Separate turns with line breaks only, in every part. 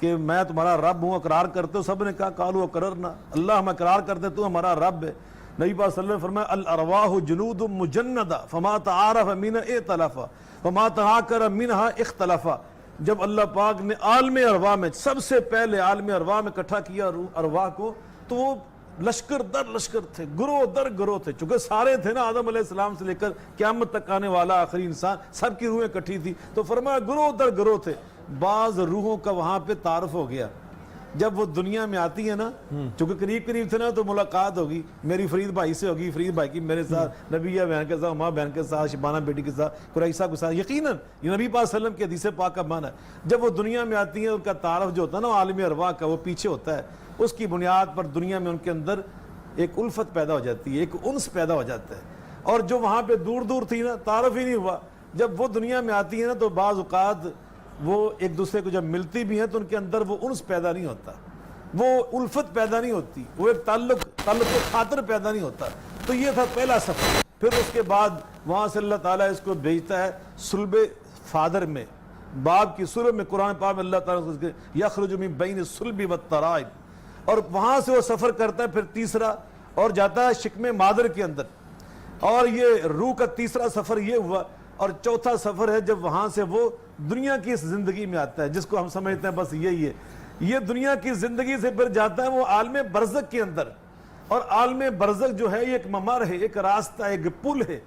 کہ میں تمہارا رب ہوں, اقرار کرتے ہو؟ سب نے کہا قالوا اقررنا, اللہ ہم اقرار کرتے تو ہمارا رب ہے. نبی پاک صلی اللہ علیہ وسلم نے فرمایا الارواح جنود مجندہ فما تعارف منها ائتلف فما تناکر منها اختلف. جب اللہ پاک نے عالم ارواح میں سب سے پہلے عالم ارواح میں اکٹھا کیا ارواح کو, تو وہ لشکر در لشکر تھے, گروہ در گروہ تھے, چونکہ سارے تھے نا آدم علیہ السلام سے لے کر قیامت تک آنے والا آخری انسان, سب کی روحیں اکٹھی تھی. تو فرمایا گروہ در گروہ تھے. بعض روحوں کا وہاں پہ تعارف ہو گیا. جب وہ دنیا میں آتی ہے نا, چونکہ قریب قریب تھے نا, تو ملاقات ہوگی, میری فرید بھائی سے ہوگی, فرید بھائی کی میرے ساتھ, نبیہ بہن کے ساتھ, ماں بہن کے ساتھ, شبانہ بیٹی کے ساتھ, قریشہ کے ساتھ. یقیناً یہ نبی پاک صلی اللہ علیہ وسلم کی حدیث پاک کا معنی ہے. جب وہ دنیا میں آتی ہیں ان کا تعارف جو ہوتا ہے نا عالم ارواح کا, وہ پیچھے ہوتا ہے. اس کی بنیاد پر دنیا میں ان کے اندر ایک الفت پیدا ہو جاتی ہے, ایک انس پیدا ہو جاتا ہے. اور جو وہاں پہ دور دور تھی نا, تعارف ہی نہیں ہوا. جب وہ دنیا میں آتی ہے نا, تو بعض اوقات وہ ایک دوسرے کو جب ملتی بھی ہیں تو ان کے اندر وہ انس پیدا نہیں ہوتا, وہ الفت پیدا نہیں ہوتی, وہ ایک تعلق خاطر پیدا نہیں ہوتا. تو یہ تھا پہلا سفر. پھر اس کے بعد وہاں سے اللہ تعالیٰ اس کو بھیجتا ہے صلب فادر میں, باپ کی صلب میں. قرآن پاک میں اللہ تعالیٰ یخرج من بین الصلب والترائب, اور وہاں سے وہ سفر کرتا ہے. پھر تیسرا اور جاتا ہے شکم مادر کے اندر, اور یہ روح کا تیسرا سفر یہ ہوا. اور چوتھا سفر ہے جب وہاں سے وہ دنیا کی اس زندگی میں آتا ہے, جس کو ہم سمجھتے ہیں بس یہی ہے. یہ دنیا کی زندگی سے پھر جاتا ہے وہ عالم برزخ کے اندر. اور عالم برزخ جو ہے یہ ایک ممر ہے, ایک راستہ, ایک پل ہے.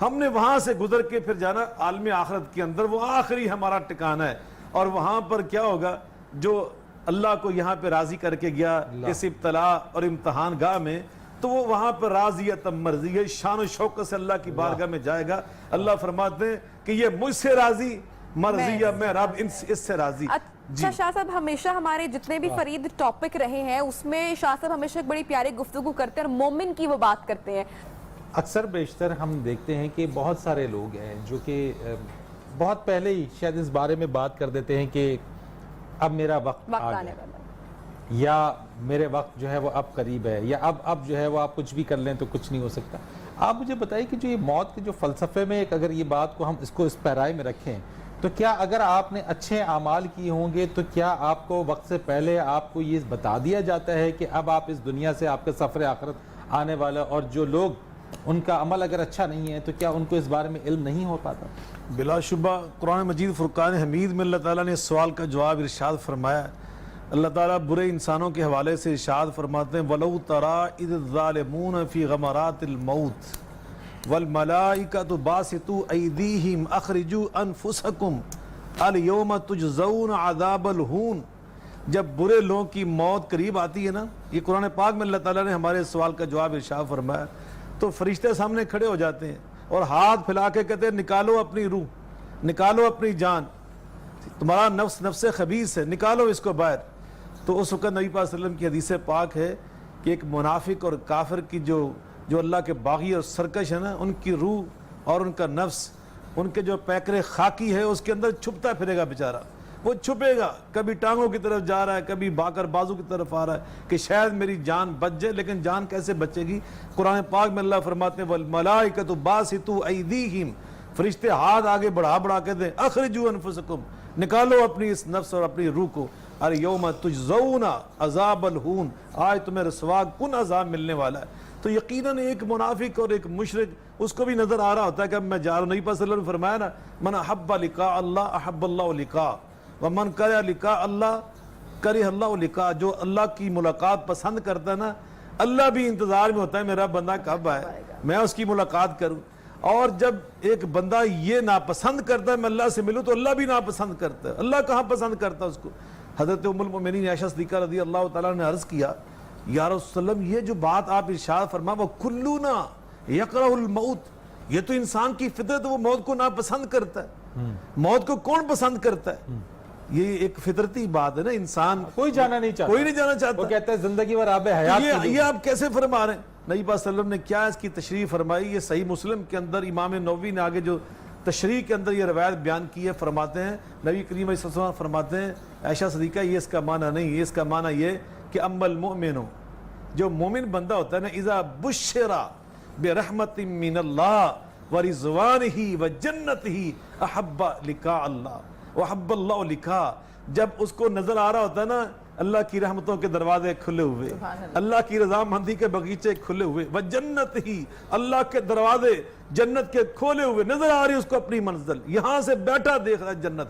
ہم نے وہاں سے گزر کے پھر جانا عالم آخرت کے اندر, وہ آخری ہمارا ٹھکانہ ہے. اور وہاں پر کیا ہوگا, جو اللہ کو یہاں پہ راضی کر کے گیا اس ابتلا اور امتحان گاہ میں, تو وہ وہاں پر راضیت مرضی شان و شوکت سے اللہ کی بارگاہ میں جائے گا. اللہ فرماتے ہیں کہ یہ مجھ سے راضی مرضی, میں رب اس سے راضی.
اچھا شاہ صاحب, ہمیشہ ہمارے جتنے بھی فرید ٹاپک رہے ہیں اس میں شاہ صاحب ہمیشہ ایک بڑی پیاری گفتگو کرتے ہیں اور مومن کی وہ بات کرتے ہیں.
اکثر بیشتر ہم دیکھتے ہیں کہ بہت سارے لوگ ہیں جو کہ بہت پہلے ہی شاید اس بارے میں بات کر دیتے ہیں کہ اب میرا وقت آ گیا, یا میرے وقت جو ہے وہ اب قریب ہے, یا اب جو ہے وہ آپ کچھ بھی کر لیں تو کچھ نہیں ہو سکتا. آپ مجھے بتائیے کہ جو یہ موت کے جو فلسفے میں ایک اگر یہ بات کو ہم اس کو اس پیرائے میں رکھیں, تو کیا اگر آپ نے اچھے اعمال کیے ہوں گے تو کیا آپ کو وقت سے پہلے آپ کو یہ بتا دیا جاتا ہے کہ اب آپ اس دنیا سے آپ کا سفر آخرت آنے والا, اور جو لوگ ان کا عمل اگر اچھا نہیں ہے تو کیا ان کو اس بارے میں علم نہیں ہو پاتا؟
بلا شبہ قرآن مجید فرقان حمید میں اللہ تعالیٰ نے اس سوال کا جواب ارشاد فرمایا. اللہ تعالیٰ برے انسانوں کے حوالے سے ارشاد فرماتے ہیں وَلَوْ تَرَىٰ إِذِ الظَّالِمُونَ فِي غَمَرَاتِ الْمَوْتِ وَالْمَلَائِكَةُ بَاسِطُو أَيْدِيهِمْ أَخْرِجُوا أَنفُسَكُمْ الْيَوْمَ تُجْزَوْنَ عَذَابَ الْهُونِ. جب برے لوگوں کی موت قریب آتی ہے نا, یہ قرآن پاک میں اللہ تعالیٰ نے ہمارے سوال کا جواب ارشاد فرمایا, تو فرشتے سامنے کھڑے ہو جاتے ہیں اور ہاتھ پھیلا کے کہتے ہیں نکالو اپنی روح, نکالو اپنی جان, تمہارا نفس خبیث ہے, نکالو اس کو باہر. تو اس وقت نبی پاک صلی اللہ علیہ وسلم کی حدیث پاک ہے کہ ایک منافق اور کافر کی جو اللہ کے باغی اور سرکش ہے نا, ان کی روح اور ان کا نفس, ان کے جو پیکر خاکی ہے اس کے اندر چھپتا پھرے گا بیچارہ. وہ چھپے گا, کبھی ٹانگوں کی طرف جا رہا ہے, کبھی باکر بازو کی طرف آ رہا ہے کہ شاید میری جان بچ جائے, لیکن جان کیسے بچے گی؟ قرآن پاک میں اللہ فرماتے ہیں وَالْمَلَائِكَةُ بَاسِطُو أَيْدِيهِمْ, فرشتے ہاتھ آگے بڑھا کے دیں اخرجوا انفسکم, نکالو اپنی اس نفس اور اپنی روح کو. الْيَوْمَ تُجْزَوْنَ عَذَابَ الْهُونِ, آج تمہیں رسوا کن عذاب ملنے والا ہے. تو یقیناً ایک منافق اور ایک مشرک, اس کو بھی نظر آ رہا ہوتا ہے کہ اب میں جا رہا ہوں. نبی صلی اللہ علیہ وسلم نے فرمایا نا من احب لقاء اللہ احب اللہ لقاء ومن کرہ لقاء اللہ کرہ اللہ لقاء. جو اللہ کی ملاقات پسند کرتا ہے نا, اللہ بھی انتظار میں ہوتا ہے میرا بندہ کب آئے, میں اس کی ملاقات کروں. اور جب ایک بندہ یہ ناپسند کرتا ہے میں اللہ سے ملوں, تو اللہ بھی ناپسند کرتا ہے. اللہ کہاں پسند کرتا ہے اس کو؟ حضرت ام المؤمنین عائشہ صدیقہ رضی اللہ تعالیٰ نے عرض کیا یا رسول اللہ, یہ جو بات آپ ارشاد فرما وہ کلنا یکرہ الموت, یہ تو انسان کی فطرت, وہ موت کو ناپسند کرتا ہے. موت کو کون پسند کرتا ہے؟ یہ ایک فطرتی بات ہے نا, انسان
کوئی جانا نہیں چاہتا,
کوئی نہیں جانا چاہتا.
وہ کہتا ہے زندگی اور آب حیات.
یہ آپ کیسے فرما رہے ہیں؟ نبی پاک صلی اللہ علیہ وسلم نے کیا اس کی تشریح فرمائی؟ یہ صحیح مسلم کے اندر امام نووی نے آگے جو تشریح کے اندر یہ روایت بیان کی ہے, فرماتے ہیں نبی کریم علیہ السلام فرماتے ہیں عائشہ صدیقہ یہ اس کا معنی نہیں, یہ اس کا معنی یہ کہ اما المؤمن, جو مومن بندہ ہوتا ہے نا, اذا بشرا برحمت من اللہ ورضوانہ وجنتہ احب لقاء اللہ وحب اللہ لقاء, جب اس کو نظر آ رہا ہوتا ہے نا اللہ کی رحمتوں کے دروازے کھلے ہوئے، اللہ کی رضامندی کے بغیچے کھلے ہوئے، وہ جنت ہی، اللہ کے دروازے جنت کے کھولے ہوئے، نظر آ رہی اس کو اپنی منزل، یہاں سے بیٹھا دیکھ رہا ہے جنت،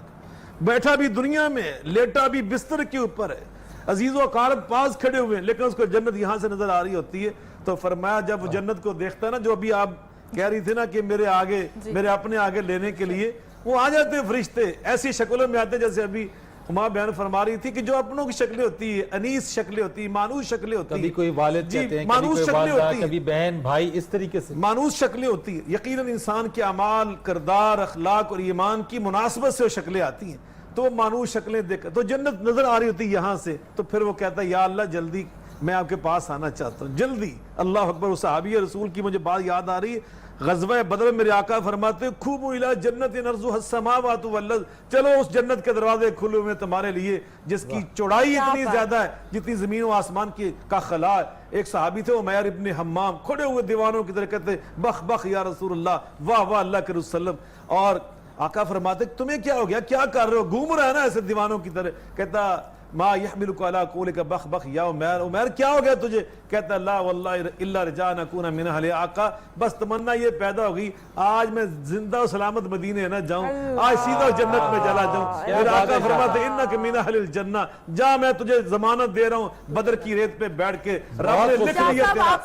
بیٹھا بھی دنیا میں ہے، لیٹا بھی بستر کے اوپر ہے، عزیز و اقارب پاس کھڑے ہوئے ہیں، لیکن اس کو جنت یہاں سے نظر آ رہی ہوتی ہے۔ تو فرمایا جب وہ جنت کو دیکھتا ہے نا، جو ابھی آپ کہہ رہی تھی نا کہ میرے آگے میرے اپنے آگے لینے کے لیے وہ آ جاتے ہیں فرشتے، ایسی شکلوں میں آتے ہیں جیسے ابھی ہما بیان فرما رہی تھی کہ جو اپنوں کی شکلیں ہوتی ہے، انیس شکلیں ہوتی ہیں، مانوس شکلیں ہوتی ہیں،
کبھی کوئی والد کہتے ہیں، کبھی
مانوس
کوئی
شکلیں
والدہ،
ہوتی ہیں،
کبھی بہن بھائی، اس طریقے سے
مانوس شکلیں ہوتی ہیں۔ یقیناً انسان کے اعمال، کردار، اخلاق اور ایمان کی مناسبت سے وہ شکلیں آتی ہیں، تو وہ مانوس شکلیں دیکھ کر تو جنت نظر آ رہی ہوتی ہے یہاں سے، تو پھر وہ کہتا ہے یا اللہ جلدی میں آپ کے پاس آنا چاہتا ہوں، جلدی۔ اللہ اکبر۔ اس صحابی رسول کی مجھے بات یاد آ رہی ہے، غزوہ بدر میں میرے آقا فرماتے ہیں خوبوا الی جنت عرضها السماوات والارض، چلو اس جنت کے دروازے کھلے ہوئے تمہارے لیے جس کی چوڑائی اتنی زیادہ ہے جتنی زمین و آسمان کی کا خلا ہے۔ ایک صحابی تھے عمیر ابن حمام، کھڑے ہوئے دیوانوں کی طرح کہتے بخ بخ یا رسول اللہ، واہ واہ اللہ کے رسول وسلم۔ اور آقا فرماتے تمہیں کیا ہو گیا، کیا کر رہے ہو، گھوم رہا ہے نا ایسے دیوانوں کی طرح؟ کہتا ما یحملک علی قولک بخ بخ یا عمیر، عمیر کیا ہو گیا تجھے؟ کہتا لا واللہ الا رجاء ان اکون من اہل آقا، بس تمنا یہ پیدا ہوگی آج میں زندہ و سلامت مدینے نہ جاؤں، آج سیدھا جنت میں چلا جاؤں۔ میرے آقا فرماتے انک من اہل الجنہ، جا میں تجھے ضمانت دے رہا ہوں بدر کی ریت پہ بیٹھ کے رب نے لکھ لیا تیرا